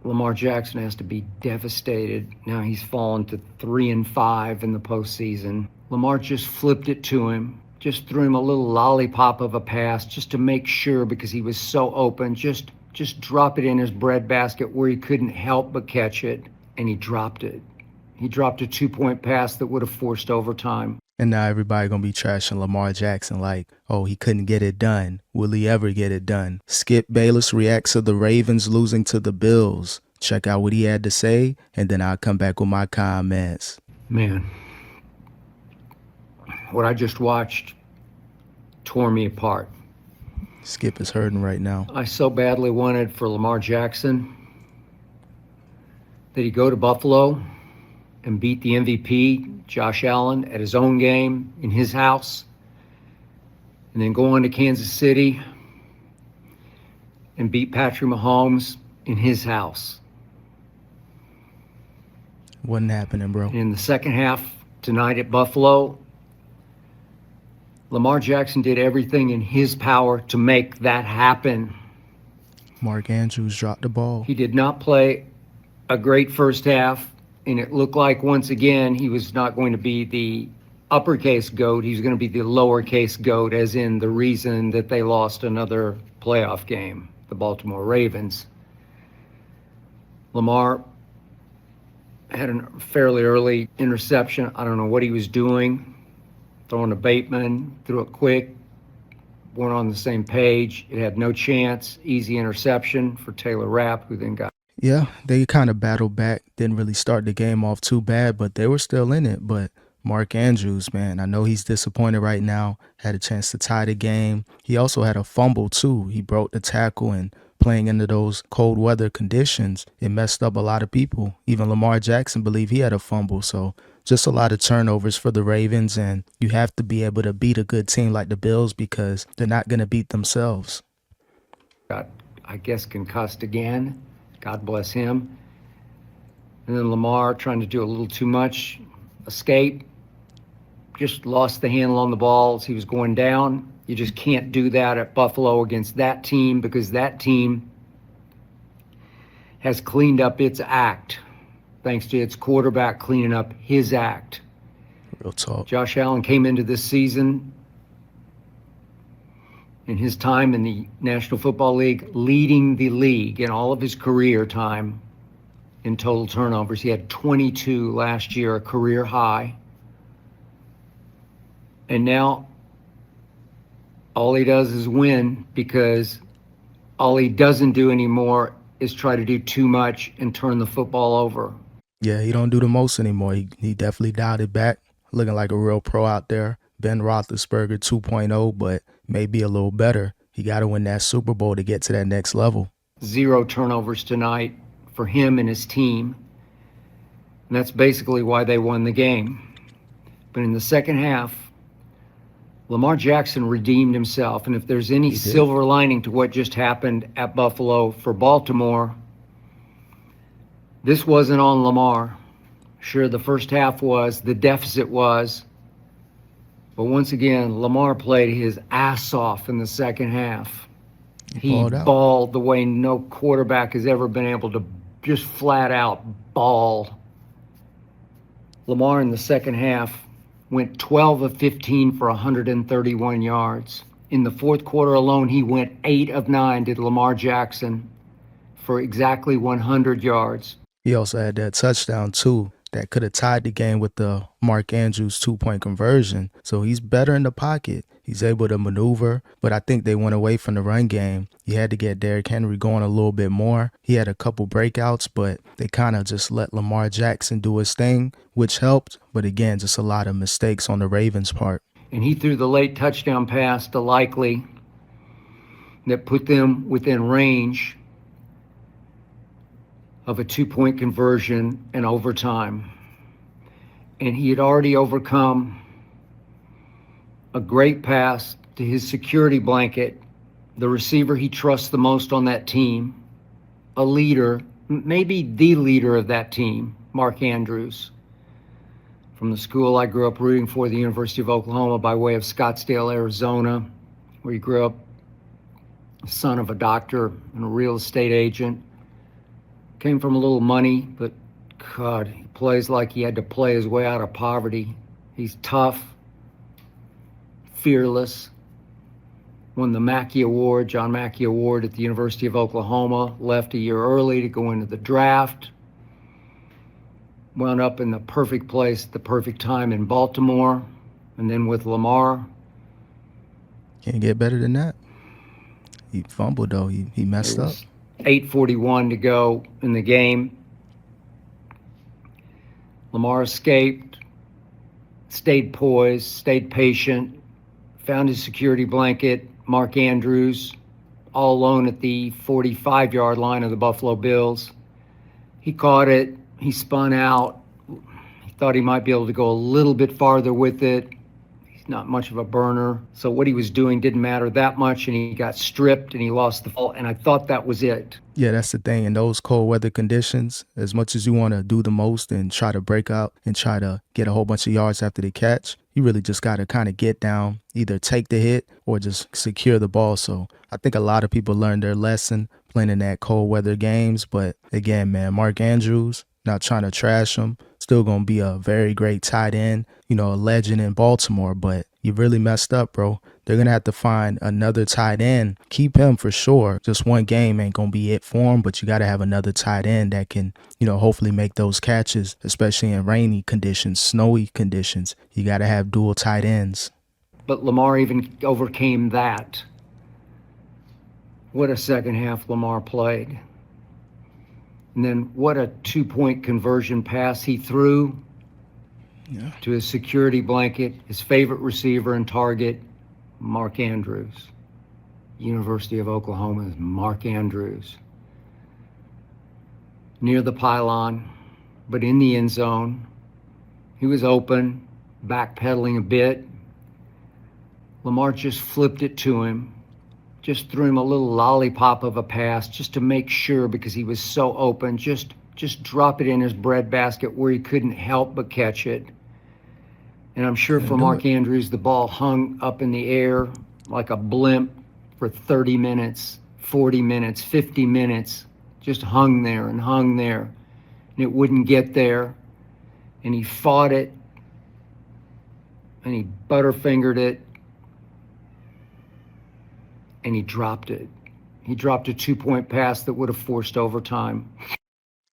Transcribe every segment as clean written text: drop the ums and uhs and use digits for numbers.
Lamar Jackson has to be devastated. Now he's fallen to 3-5 in the postseason. Lamar just flipped it to him, just threw him a little lollipop of a pass just to make sure, because he was so open. Just drop it in his breadbasket where he couldn't help but catch it, and he dropped it. He dropped a 2-point pass that would have forced overtime. And now everybody going to be trashing Lamar Jackson like, oh, he couldn't get it done. Will he ever get it done? Skip Bayless reacts to the Ravens losing to the Bills. Check out what he had to say, and then I'll come back with my comments. Man, what I just watched tore me apart. Skip is hurting right now. I so badly wanted for Lamar Jackson that he go to Buffalo and beat the MVP, Josh Allen, at his own game in his house, and then go on to Kansas City and beat Patrick Mahomes in his house. Wasn't happening, bro. In the second half tonight at Buffalo, Lamar Jackson did everything in his power to make that happen. Mark Andrews dropped the ball. He did not play a great first half, and it looked like once again he was not going to be the uppercase GOAT. He's going to be the lowercase GOAT, as in the reason that they lost another playoff game, the Baltimore Ravens. Lamar had a fairly early interception. I don't know what he was doing. Throwing to Bateman, threw it quick, weren't on the same page. It had no chance. Easy interception for Taylor Rapp, who then got. Yeah, they kind of battled back. Didn't really start the game off too bad, but they were still in it. But Mark Andrews, man, I know he's disappointed right now. Had a chance to tie the game. He also had a fumble, too. He broke the tackle, and playing into those cold weather conditions, it messed up a lot of people. Even Lamar Jackson believed he had a fumble. So just a lot of turnovers for the Ravens, and you have to be able to beat a good team like the Bills because they're not going to beat themselves. Got, I guess, concussed again. God bless him. And then Lamar trying to do a little too much. Escape. Just lost the handle on the ball as he was going down. You just can't do that at Buffalo against that team, because that team has cleaned up its act, thanks to its quarterback cleaning up his act. Real talk. Josh Allen came into this season in his time in the National Football League, leading the league in all of his career time in total turnovers. He had 22 last year, a career high. And now all he does is win, because all he doesn't do anymore is try to do too much and turn the football over. Yeah, he don't do the most anymore. He definitely dialed it back, looking like a real pro out there. Ben Roethlisberger 2.0, but maybe a little better. He got to win that Super Bowl to get to that next level. 0 turnovers tonight for him and his team. And that's basically why they won the game. But in the second half, Lamar Jackson redeemed himself. And if there's any silver lining to what just happened at Buffalo for Baltimore, this wasn't on Lamar. Sure, the first half was, the deficit was. But once again, Lamar played his ass off in the second half. He balled the way no quarterback has ever been able to just flat out ball. Lamar in the second half went 12 of 15 for 131 yards. In the fourth quarter alone, he went 8 of 9 to Lamar Jackson for exactly 100 yards. He also had that touchdown, too, that could have tied the game with the Mark Andrews 2-point conversion. So he's better in the pocket. He's able to maneuver, but I think they went away from the run game. You had to get Derrick Henry going a little bit more. He had a couple breakouts, but they kind of just let Lamar Jackson do his thing, which helped. But again, just a lot of mistakes on the Ravens' part. And he threw the late touchdown pass to Likely that put them within range of a 2-point conversion in overtime. And he had already overcome a great pass to his security blanket, the receiver he trusts the most on that team, a leader, maybe the leader of that team, Mark Andrews, from the school I grew up rooting for, the University of Oklahoma, by way of Scottsdale, Arizona, where he grew up, son of a doctor and a real estate agent. Came from a little money, but God, he plays like he had to play his way out of poverty. He's tough, fearless. Won the John Mackey Award at the University of Oklahoma. Left a year early to go into the draft. Wound up in the perfect place at the perfect time in Baltimore. And then with Lamar. Can't get better than that. He fumbled, though. He messed up. 8:41 to go in the game. Lamar escaped, stayed poised, stayed patient, found his security blanket, Mark Andrews, all alone at the 45-yard line of the Buffalo Bills. He caught it. He spun out. He thought he might be able to go a little bit farther with it. He's not much of a burner. So what he was doing didn't matter that much, and he got stripped, and he lost the ball, and I thought that was it. Yeah, that's the thing. In those cold weather conditions, as much as you want to do the most and try to break out and try to get a whole bunch of yards after the catch, you really just got to kind of get down, either take the hit or just secure the ball. So I think a lot of people learned their lesson playing in that cold weather games. But again, man, Mark Andrews, not trying to trash him, still going to be a very great tight end, a legend in Baltimore, but you really messed up, bro. They're going to have to find another tight end. Keep him for sure. Just one game ain't going to be it for him, but you got to have another tight end that can, hopefully make those catches, especially in rainy conditions, snowy conditions. You got to have dual tight ends. But Lamar even overcame that. What a second half Lamar played. And then what a two-point conversion pass he threw to his security blanket, his favorite receiver and target, Mark Andrews. University of Oklahoma's Mark Andrews. Near the pylon, but in the end zone. He was open, backpedaling a bit. Lamar just flipped it to him. Just threw him a little lollipop of a pass just to make sure, because he was so open. Just drop it in his breadbasket where he couldn't help but catch it. And I'm sure for Mark Andrews, the ball hung up in the air like a blimp for 30 minutes, 40 minutes, 50 minutes. Just hung there and hung there. And it wouldn't get there. And he fought it. And he butterfingered it. And he dropped it. He dropped a two-point pass that would have forced overtime.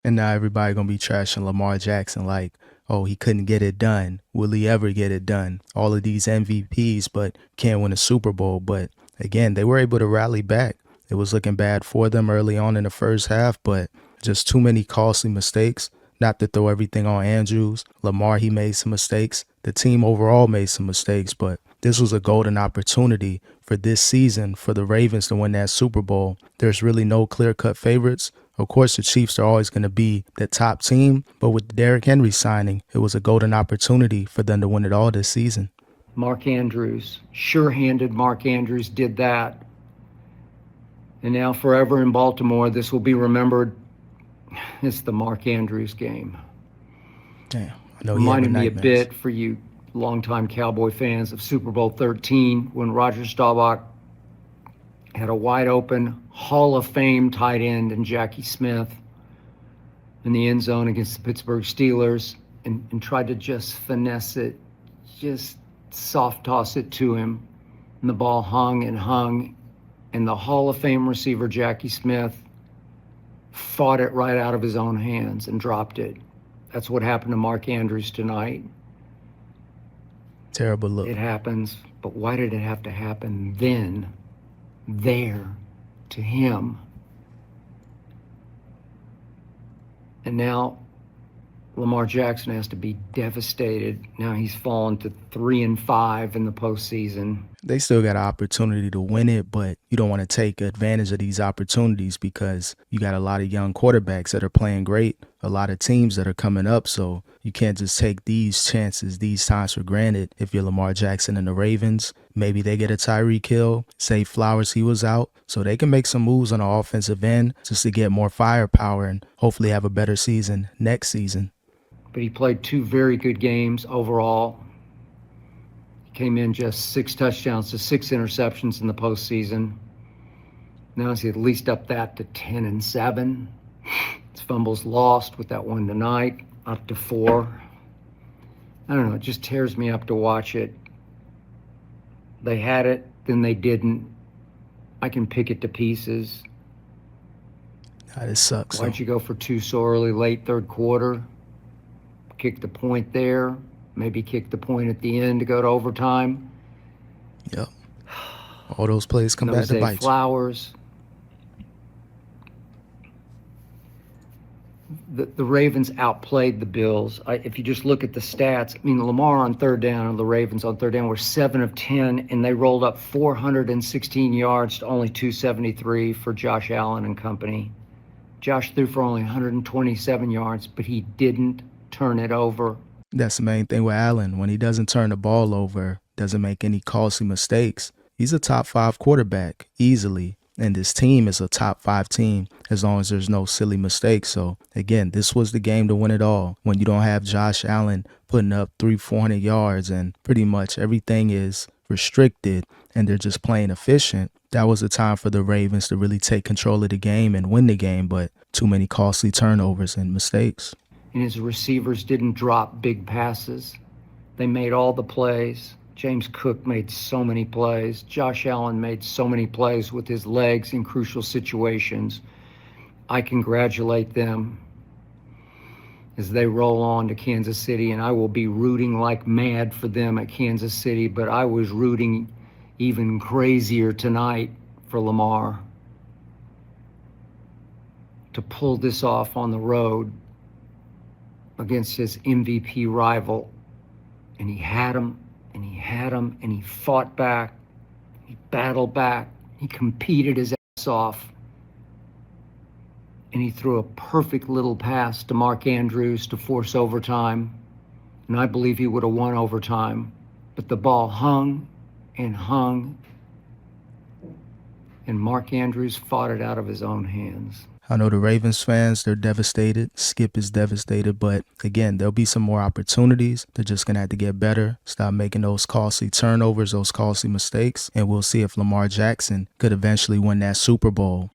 And now everybody going to be trashing Lamar Jackson like, oh, he couldn't get it done. Will he ever get it done? All of these MVPs, but can't win a Super Bowl. But again, they were able to rally back. It was looking bad for them early on in the first half, but just too many costly mistakes. Not to throw everything on Andrews. Lamar, he made some mistakes. The team overall made some mistakes, but this was a golden opportunity for this season for the Ravens to win that Super Bowl. There's really no clear-cut favorites. Of course, the Chiefs are always going to be the top team, but with the Derrick Henry signing, it was a golden opportunity for them to win it all this season. Mark Andrews, sure-handed Mark Andrews did that. And now forever in Baltimore, this will be remembered. It's the Mark Andrews game. Damn, I know reminded me a nightmares. bit for you longtime Cowboy fans of Super Bowl 13 when Roger Staubach had a wide open Hall of Fame tight end in Jackie Smith in the end zone against the Pittsburgh Steelers and tried to just finesse it, just soft toss it to him. And the ball hung, and the Hall of Fame receiver Jackie Smith fought it right out of his own hands and dropped it. That's what happened to Mark Andrews tonight. Terrible look. It happens, but why did it have to happen then, there, to him? And now Lamar Jackson has to be devastated. Now he's fallen to 3-5 in the postseason. They still got an opportunity to win it, but you don't want to take advantage of these opportunities because you got a lot of young quarterbacks that are playing great, a lot of teams that are coming up, so you can't just take these chances, these times for granted. If you're Lamar Jackson and the Ravens, maybe they get a Tyreek Hill, say Flowers, he was out, so they can make some moves on the offensive end just to get more firepower and hopefully have a better season next season. But he played two very good games overall. Came in just 6 touchdowns to 6 interceptions in the postseason. Now he's at least up that to 10-7. His fumbles lost with that one tonight, up to 4. I don't know, it just tears me up to watch it. They had it, then they didn't. I can pick it to pieces. It sucks. Why'd you go for 2 so early, late third quarter? Kick the point there, maybe kick the point at the end to go to overtime. Yep. All those plays come back to bite you. Flowers. The Ravens outplayed the Bills. If you just look at the stats, I mean, Lamar on third down and the Ravens on third down were 7 of 10, and they rolled up 416 yards to only 273 for Josh Allen and company. Josh threw for only 127 yards, but he didn't turn it over. That's the main thing with Allen. When he doesn't turn the ball over, doesn't make any costly mistakes, he's a top 5 quarterback easily. And this team is a top 5 team as long as there's no silly mistakes. So, again, this was the game to win it all. When you don't have Josh Allen putting up 300-400 yards and pretty much everything is restricted and they're just playing efficient, that was the time for the Ravens to really take control of the game and win the game, but too many costly turnovers and mistakes. And his receivers didn't drop big passes. They made all the plays. James Cook made so many plays. Josh Allen made so many plays with his legs in crucial situations. I congratulate them as they roll on to Kansas City, and I will be rooting like mad for them at Kansas City, but I was rooting even crazier tonight for Lamar to pull this off on the road against his MVP rival. And he had him, and he had him, and he fought back. He battled back. He competed his ass off. And he threw a perfect little pass to Mark Andrews to force overtime. And I believe he would have won overtime. But the ball hung and hung. And Mark Andrews fought it out of his own hands. I know the Ravens fans, they're devastated. Skip is devastated. But again, there'll be some more opportunities. They're just going to have to get better, stop making those costly turnovers, those costly mistakes. And we'll see if Lamar Jackson could eventually win that Super Bowl.